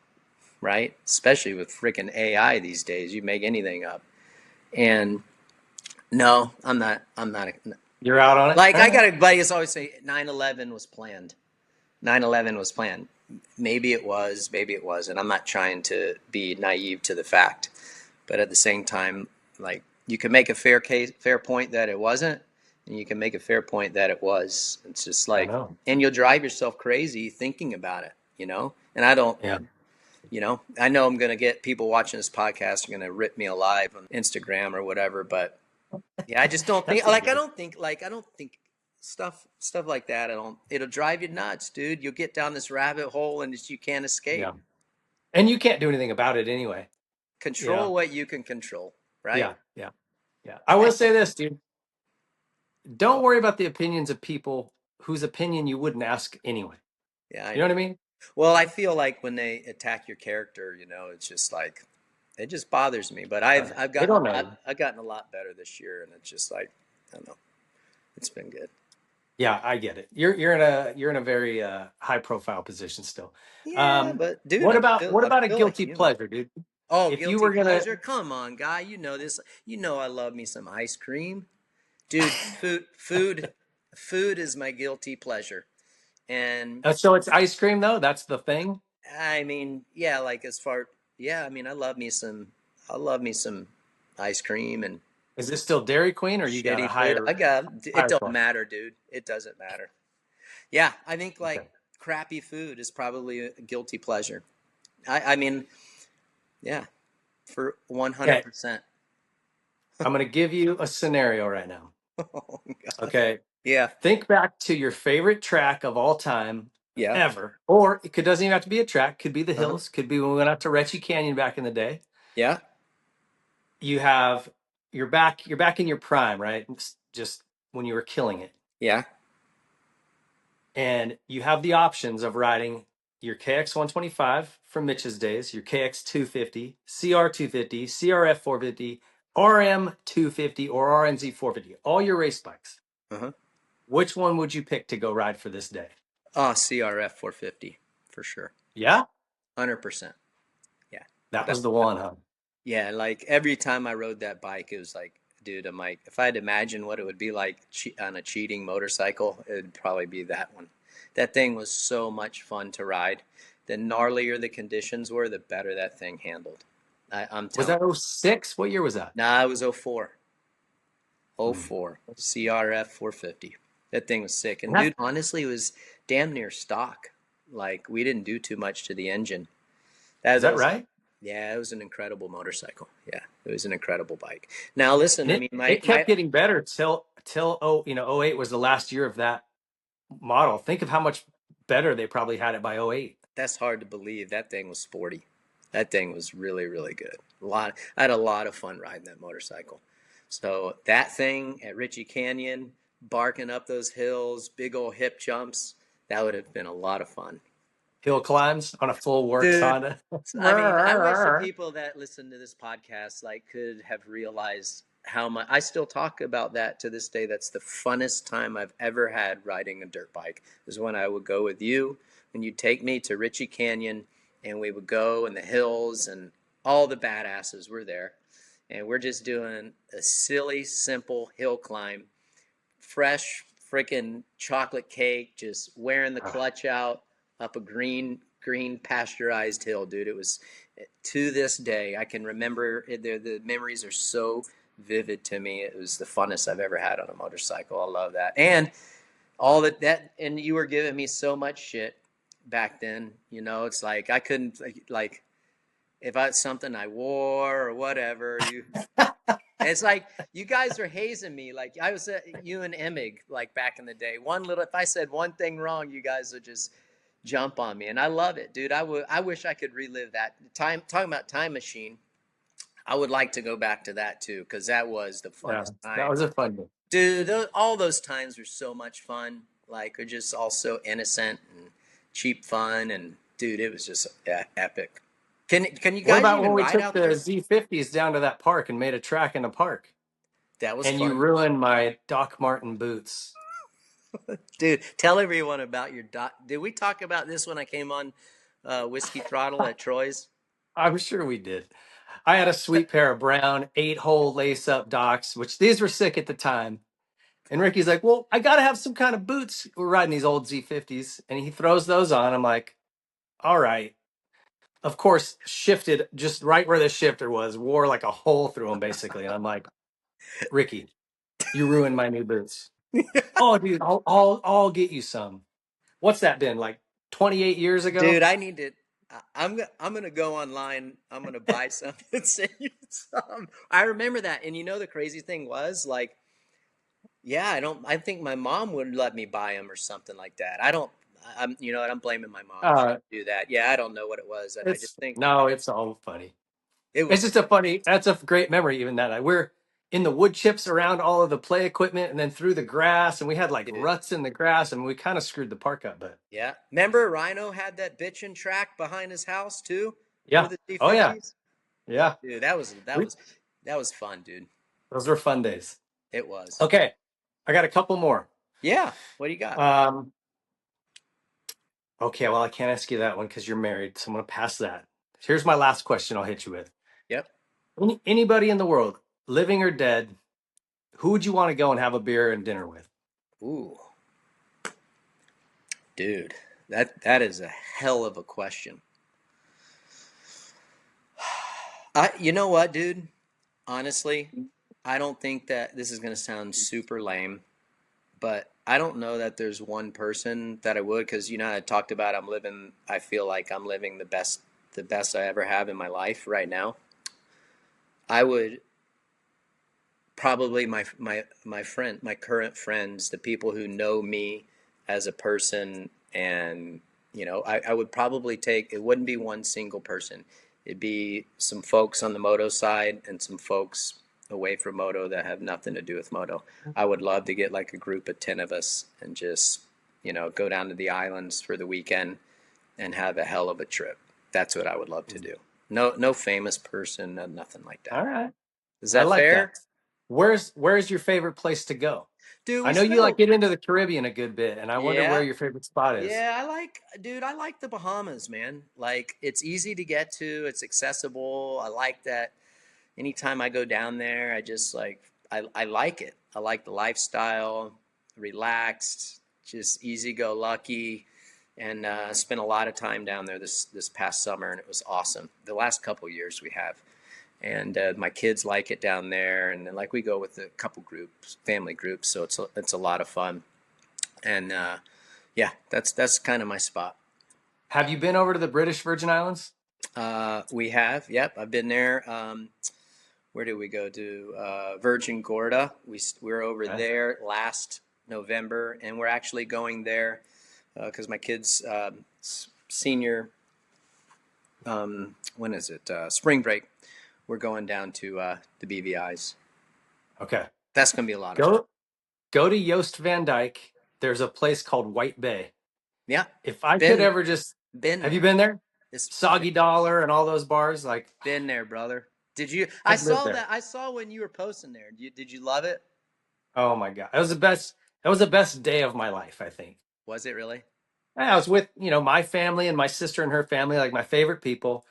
right? Especially with freaking AI these days, you make anything up. And no, I'm not. I'm not. You're out on it? Like All I right. got a buddy that's always say 9/11 was planned. 9/11 was planned. Maybe it was, maybe it wasn't. I'm not trying to be naive to the fact, but at the same time, like you can make a fair point that it wasn't, and you can make a fair point that it was. It's just I like, know. and you'll drive yourself crazy thinking about it, And I don't, Yeah. I know I'm gonna get people watching this podcast are gonna rip me alive on Instagram or whatever, but yeah, I just don't think That's okay. I don't think stuff like that. I don't. It'll drive you nuts, dude. You'll get down this rabbit hole and you can't Yeah. escape. And you can't do anything about it anyway. You Control know? what you can control, right? Yeah. Yeah. Yeah. I will say this, dude. Don't worry about the opinions of people whose opinion you wouldn't ask anyway. Yeah, I You know know. what I mean? Well, I feel like when they attack your character, it's just like it just bothers me. But I've They gotten don't a know lot you. I've gotten a lot better this year, and it's just like I don't know. It's been good. Yeah, I get it. You're in a very high profile position still. Yeah, Um, but dude, what about what I'm about a still a guilty human. pleasure, dude? Oh, If you guilty were gonna, pleasure? Come on, guy. You know this. You know I love me some ice cream. Dude, food is my guilty pleasure. And so it's ice cream though. That's the thing. I mean, yeah, like yeah, I mean, I love me some ice cream and Is this still Dairy Queen, or you got a shitty food. It higher don't floor? matter, dude. It doesn't matter. Yeah, I think Okay. like crappy food is probably a guilty pleasure. I mean, yeah, for Okay. 100%. I'm gonna give you a scenario right now. Oh, God. Okay. Yeah, Think back to your favorite track of all time yeah, ever, or doesn't even have to be a track. Could be the uh-huh. hills. Could be when we went out to Retchie Canyon back in the day. Yeah, You have you're back in your prime, right? It's just when you were killing it. yeah, And you have the options of riding your KX 125 from Mitch's days, your KX 250, CR 250, CRF 450, RM 250, or RNZ 450, all your race bikes. uh-huh. Which one would you pick to go ride for this day? Oh, CRF 450 for sure. Yeah, 100%. Yeah. that That, was the one, huh? yeah, like every time I rode that bike, it was like, dude, I'm like, if I had to imagine what it would be like on a cheating motorcycle, it'd probably be that one. That thing was so much fun to ride. The gnarlier the conditions were, the better that thing handled. I'm Was telling that '06? What year was that? you. Nah, it was '04. Hmm. '04. CRF 450. That thing was sick. And That's, dude, honestly, it was damn near stock. Like, we didn't do too much to the engine. is That that was right? Yeah, it was an incredible motorcycle. Yeah, it was an incredible bike. Now, listen, And I it mean, it kept getting better till '08 was the last year of that model. Think of how much better they probably had it by '08. that's hard to believe. That thing was sporty. That thing was really, really good. I had a lot of fun riding that motorcycle. So that thing at Ritchie Canyon, barking up those hills, big old hip jumps, that would have been a lot of fun. Hill climbs on a full works Dude, Honda. I mean, I wish the people that listen to this podcast like could have realized how much I still talk about that to this day. That's the funnest time I've ever had riding a dirt bike. Is when I would go with you and you'd take me to Ritchie Canyon and we would go in the hills and all the badasses were there. And we're just doing a silly, simple hill climb, fresh freaking chocolate cake, just wearing the clutch out up a green pasteurized hill, dude. It was, to this day I can remember it, the memories are so vivid to me. It was the funnest I've ever had on a motorcycle. I love that. And all that, and you were giving me so much shit back then. You know, it's like I couldn't, like, if I had something I wore or whatever, it's like you guys are hazing me. Like I was you and Emig, like back in the day. One little, if I said one thing wrong, you guys would just jump on me, and I love it, dude. I wish I could relive that time. Talking about time machine, I would like to go back to that too, because that was the Yeah, funnest that time, was a fun one. dude. All those times were so much fun. Like they're just all so innocent and cheap fun, and dude, it was just epic. Can you What guys about when even we ride took out the there? Z50s down to that park and made a track in the park? That was And you fun. ruined my Doc Martin boots. Dude, tell everyone about your doc. Did we talk about this when I came on Whiskey Throttle at Troy's? I'm sure we did. I had a sweet pair of brown 8-hole lace-up Docs, which these were sick at the time. And Ricky's like, "Well, I got to have some kind of boots." We're riding these old Z50s, and he throws those on. I'm like, "All right." Of course, shifted just right where the shifter was, wore like a hole through them basically. And I'm like, "Ricky, you ruined my new boots." Oh, dude, I'll get you some. What's that been like 28 years ago? Dude, I need to. I'm gonna go online. I'm gonna buy some and send you some. I remember that, and you know the crazy thing was like, yeah, I don't. I think my mom would let me buy them or something like that. I don't. I'm. You know what? I'm blaming my mom. She Uh, didn't do that. Yeah, I don't know what it was, and I it's just think no, it's all funny. it It's was just a funny. That's a great memory. Even that we're in the wood chips around all of the play equipment, and then through the grass, and we had like dude. ruts in the grass, and we kind of screwed the park up. But Yeah. Remember Rhino had that bitchin' track behind his house too for yeah, the oh yeah, D50s? yeah. Dude, We that was fun, dude. those were fun days. It was. Okay, I got a couple more. Yeah. What do you got? Um, okay, well I can't ask you that one because you're married, so I'm gonna pass that. Here's my last question. I'll hit you with. Yep. Anybody in the world, living or dead, who would you want to go and have a beer and dinner with? Ooh, dude. That is a hell of a question. You know what, dude? Honestly, I don't think that this is going to sound super lame, but I don't know that there's one person that I would, because you know I talked about I feel like I'm living the best I ever have in my life right now. I would probably my current friends, the people who know me as a person, and you know, I would probably take, it wouldn't be one single person. It'd be some folks on the moto side and some folks away from moto that have nothing to do with moto. I would love to get like a group of 10 of us and just, you know, go down to the islands for the weekend and have a hell of a trip. That's what I would love to do. No famous person, nothing like that. All right, Is I that like fair? that. Where's your favorite place to go? Dude, I we know you spent like a get into the Caribbean a good bit, and I wonder where yeah. your favorite spot is. Yeah, dude, I like the Bahamas, man. Like, it's easy to get to, it's accessible. I like that anytime I go down there, I just like, I like it. I like the lifestyle, relaxed, just easy go lucky. And spent a lot of time down there this past summer, and it was awesome. The last couple years we have. And my kids like it down there, and then like we go with a couple groups, family groups, so it's a lot of fun. And yeah, that's kind of my spot. Have you been over to the British Virgin Islands? We have, yep, I've been there. Where did we go to? Virgin Gorda. We were over Okay. there last November, and we're actually going there because my kids' senior, when is it? Spring break. We're going down to the BVI's. Okay. That's gonna be a lot of fun. Go go to Yost Van Dyke. There's a place called White Bay. Yeah, If I could been ever just been have you there. been there? It's Soggy Dollar and all those bars, like been there, brother. Did you? I I'd live saw there. that. I saw when you were posting there. Did you love it? Oh my God. That was the best. That was the best day of my life, I think. Was it really? I was with, my family and my sister and her family, like my favorite people.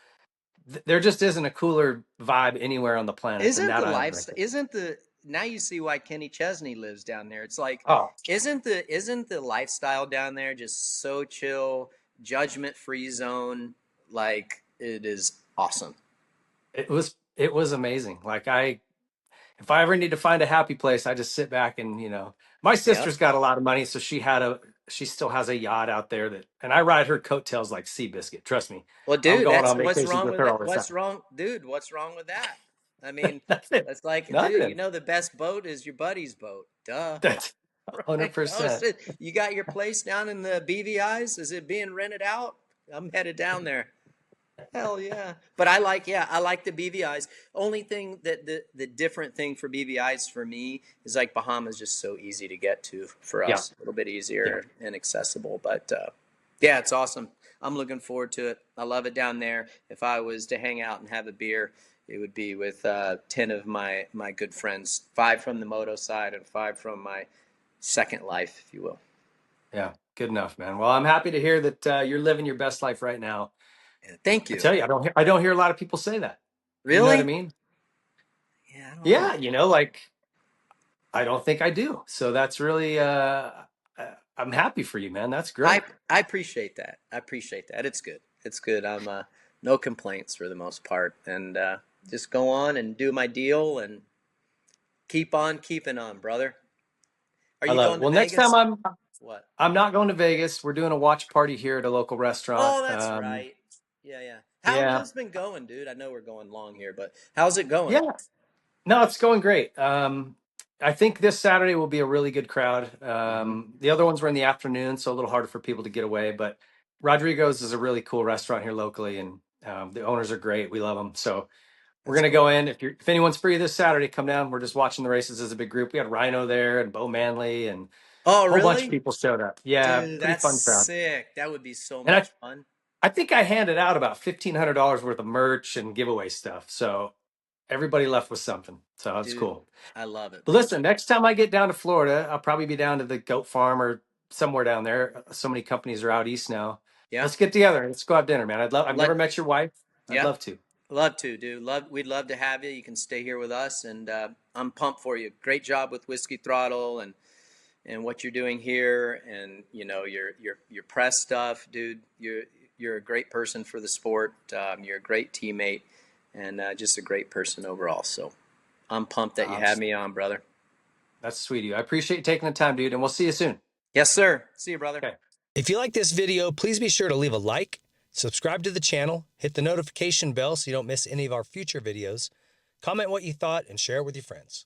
There just isn't a cooler vibe anywhere on the planet than Isn't that the island right life? there. Isn't the now you see why Kenny Chesney lives down there? It's like, Oh, isn't the lifestyle down there just so chill, judgment free zone? Like it is awesome. it was amazing. Like if if I ever need to find a happy place, I just sit back and, my Yep. sister's got a lot of money. So she still has a yacht out there and I ride her coattails like Seabiscuit. Trust me. Well, I'm dude, going that's on what's vacations wrong with with her it. all the What's time. wrong, dude? What's wrong with that? I mean, Nothing. that's like, dude, you Nothing. know, the best boat is your buddy's boat. Duh. That's Right? Oh, 100%. shit. You got your place down in the BVI's? Is it being rented out? I'm headed down there. Hell yeah. But I like the BVI's. Only thing that the different thing for BVI's for me is like Bahamas just so easy to get to for Yeah. us. A little bit Yeah. easier and accessible. But yeah, it's awesome. I'm looking forward to it. I love it down there. If I was to hang out and have a beer, it would be with 10 of my good friends, 5 from the moto side and 5 from my second life, if you will. Yeah. Good enough, man. Well, I'm happy to hear that you're living your best life right now. Yeah, thank I you. tell you, I don't hear a lot of people say that. You know what I Really? mean? Yeah, I don't know. Yeah, like I don't think I do. So that's really I'm happy for you, man. That's I great. I appreciate that. I appreciate that. It's good. It's good. I'm no complaints for the most part, and just go on and do my deal and keep on keeping on, brother. Are I you love it. going to Well, next time Vegas? What? I'm not going to Vegas. We're doing a watch party here at a local restaurant. Oh, that's right. Yeah, yeah. Yeah. How's it been going, dude? I know we're going long here, but how's it going? Yeah. No, it's going great. I think this Saturday will be a really good crowd. Hmm. The other ones were in the afternoon, so a little harder for people to get away. But Rodrigo's is a really cool restaurant here locally, and the owners are great. We love them. So we're That's gonna cool. go in. If anyone's free this Saturday, come down. We're just watching the races as a big group. We had Rhino there and Bo Manley and Oh, a whole bunch of really? people showed up. Yeah, Dude, pretty that's fun crowd. sick. That would be so And much fun. I think I handed out about $1,500 worth of merch and giveaway stuff. So everybody left with something. So it's Dude, cool. I love it, But bro. listen, next time I get down to Florida, I'll probably be down to the goat farm or somewhere down there. So many companies are out east now. Yeah. Let's get together. Let's go have dinner, man. I've never Let met your wife. I'd Yeah. love to. Love to, dude. We'd love to have you. You can stay here with us, and I'm pumped for you. Great job with Whiskey Throttle and what you're doing here, and you know your press stuff, dude. You're a great person for the sport. You're a great teammate, and just a great person overall. So I'm pumped that you Um, had me on, brother. that's sweet of you. I appreciate you taking the time, dude, and we'll see you soon. Yes, sir. See you, brother. Okay. If you like this video, please be sure to leave a like, subscribe to the channel, hit the notification bell so you don't miss any of our future videos, comment what you thought, and share it with your friends.